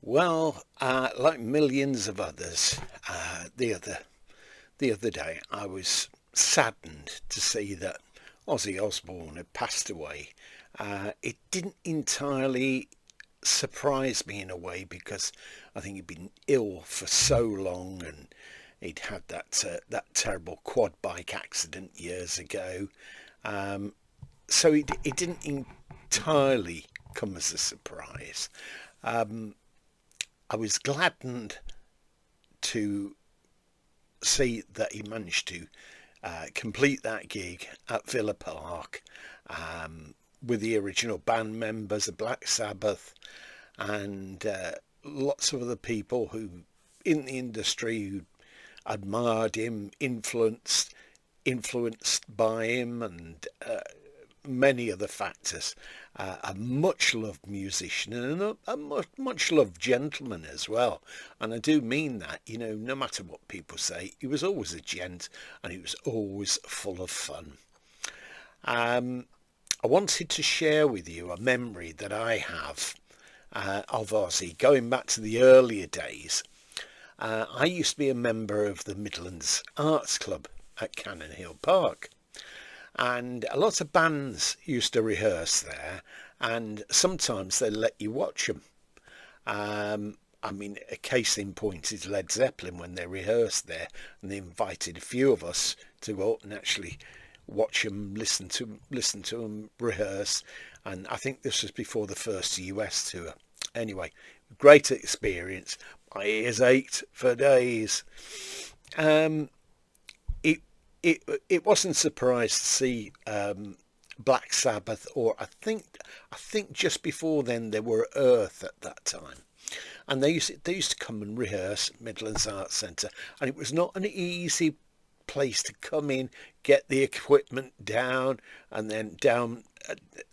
Like millions of others, the other day I was saddened to see that Ozzy Osbourne had passed away. It didn't entirely surprise me in a way because I think he'd been ill for so long, and he'd had that terrible quad bike accident years ago. So it didn't entirely come as a surprise. I was gladdened to see that he managed to complete that gig at Villa Park with the original band members of Black Sabbath and lots of other people who in the industry who admired him, influenced by him, and many other factors. A much loved musician and a much loved gentleman as well. And I do mean that, no matter what people say, he was always a gent and he was always full of fun. I wanted to share with you a memory that I have of Ozzy going back to the earlier days. I used to be a member of the Midlands Arts Club at Cannon Hill Park. And a lot of bands used to rehearse there, and sometimes they let you watch them. A case in point is Led Zeppelin when they rehearsed there, and they invited a few of us to go up and actually watch them, listen to them rehearse. And I think this was before the first US tour. Anyway, great experience. My ears ached for days. It wasn't surprised to see Black Sabbath, or I think just before then they were Earth at that time, and they used to come and rehearse at Midlands Arts Centre, and it was not an easy place to come in, get the equipment down, and then down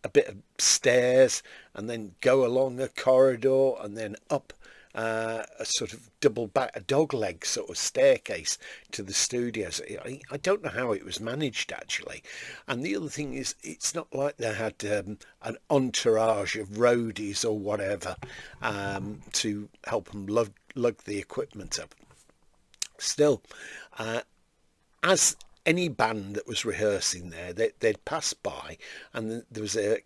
a bit of stairs, and then go along a corridor, and then up a sort of double back, a dog leg sort of staircase to the studios. I don't know how it was managed actually. And the other thing is, it's not like they had an entourage of roadies or whatever to help them lug the equipment up. Still, as any band that was rehearsing there, they'd pass by, and there was a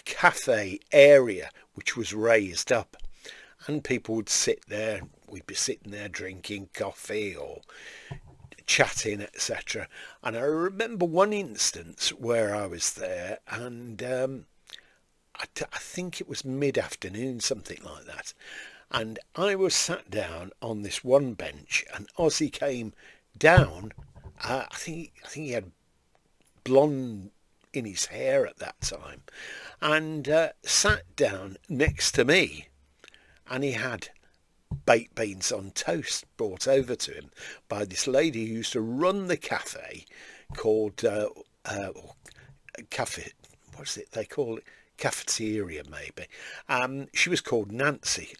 cafe area which was raised up, and people would sit there. We'd be sitting there drinking coffee or chatting, etc. And I remember one instance where I was there, and I think it was mid-afternoon, something like that, and I was sat down on this one bench, and Ozzy came down. I think he had blonde in his hair at that time, and sat down next to me, and he had baked beans on toast brought over to him by this lady who used to run the cafe called cafe, what's it they call it, cafeteria maybe. She was called Nancy,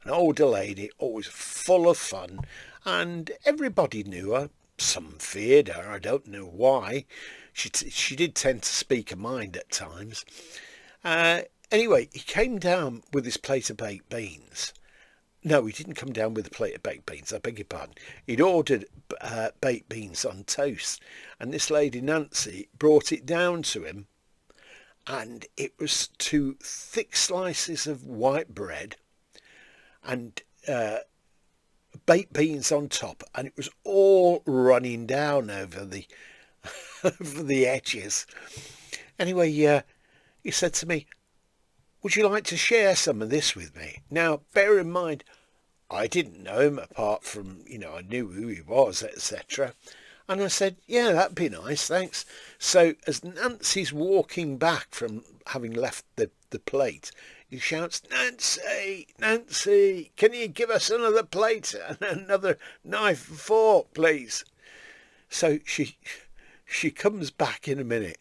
an older lady, always full of fun, and everybody knew her. Some feared her, I don't know why. She did tend to speak her mind at times. Anyway, he came down with his plate of baked beans. No, he didn't come down with a plate of baked beans, I beg your pardon. He'd ordered baked beans on toast, and this lady Nancy brought it down to him, and it was two thick slices of white bread and baked beans on top, and it was all running down over the over the edges. Anyway, he said to me, "Would you like to share some of this with me?" Now, bear in mind, I didn't know him apart from, I knew who he was, etc. And I said, "Yeah, that'd be nice, thanks." So as Nancy's walking back from having left the plate, he shouts, "Nancy, Nancy, can you give us another plate and another knife and fork, please?" So she comes back in a minute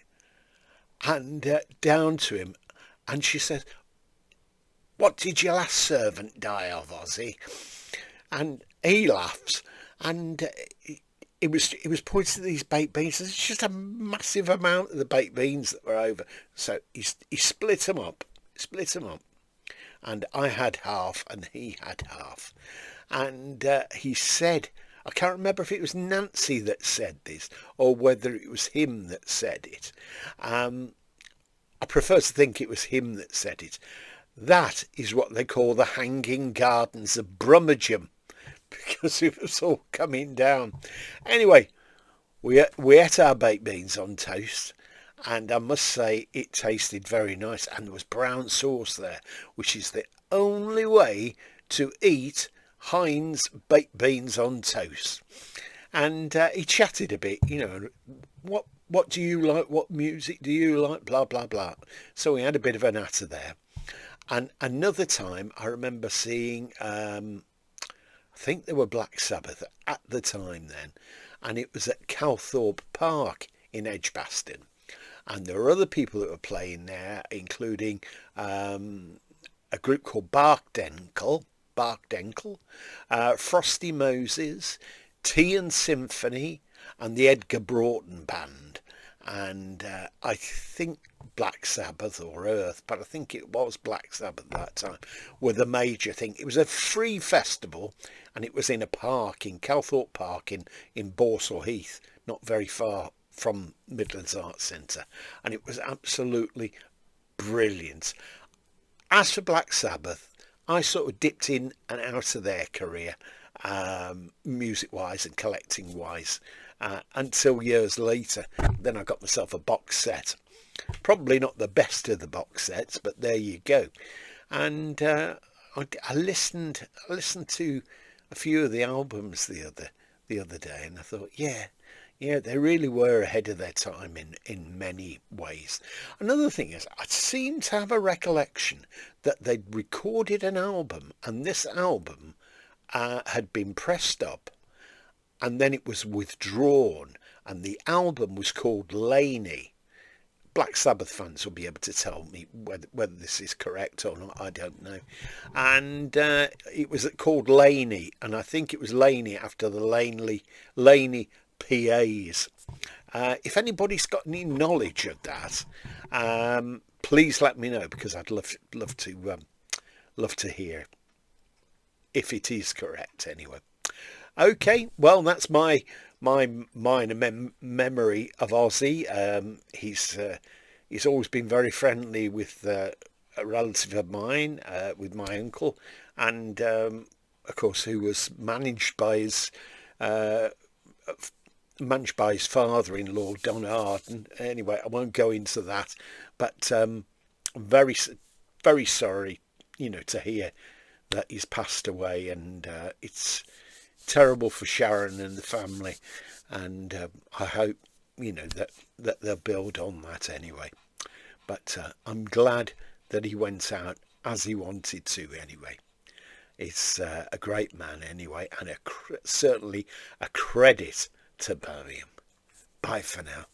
and down to him, and she says, "What did your last servant die of, Ozzy?" And he laughs, and it was pointing to these baked beans. It's just a massive amount of the baked beans that were over. So he split them up, and I had half and he had half. And he said, I can't remember if it was Nancy that said this or whether it was him that said it. I prefer to think it was him that said it. That is what they call the Hanging Gardens of Brummagem, because it was all coming down. Anyway, we ate our baked beans on toast, and I must say it tasted very nice, and there was brown sauce there, which is the only way to eat Heinz baked beans on toast. And he chatted a bit, what do you like, what music do you like, blah blah blah. So we had a bit of a natter there. And another time I remember seeing, I think they were Black Sabbath at the time then, and it was at Calthorpe Park in Edgbaston, and there were other people that were playing there, including a group called Barkdenkel, Frosty Moses, Tea and Symphony, and the Edgar Broughton Band. And I think Black Sabbath or Earth, but I think it was Black Sabbath at that time, were the major thing. It was a free festival, and it was in a park, in Calthorpe Park in Borsall Heath, not very far from Midlands Arts Centre, and it was absolutely brilliant. As for Black Sabbath, I sort of dipped in and out of their career, music-wise and collecting-wise, until years later. Then I got myself a box set. Probably not the best of the box sets, but there you go. And I listened to a few of the albums the other day, and I thought, yeah, they really were ahead of their time in many ways. Another thing is, I seem to have a recollection that they'd recorded an album, and this album had been pressed up, and then it was withdrawn, and the album was called Laney. Black Sabbath fans will be able to tell me whether this is correct or not, I don't know. And it was called Laney, and I think it was Laney after the Laney PAs. If anybody's got any knowledge of that, please let me know, because I'd love to hear if it is correct anyway. Okay, well, that's my minor memory of Ozzy. He's always been very friendly with a relative of mine, with my uncle, and of course, who was managed by his father-in-law, Don Arden. Anyway, I won't go into that, but very, very sorry, to hear that he's passed away, and it's terrible for Sharon and the family, and I hope that they'll build on that anyway. But I'm glad that he went out as he wanted to anyway. It's a great man anyway, and certainly a credit to Birmingham. Bye for now.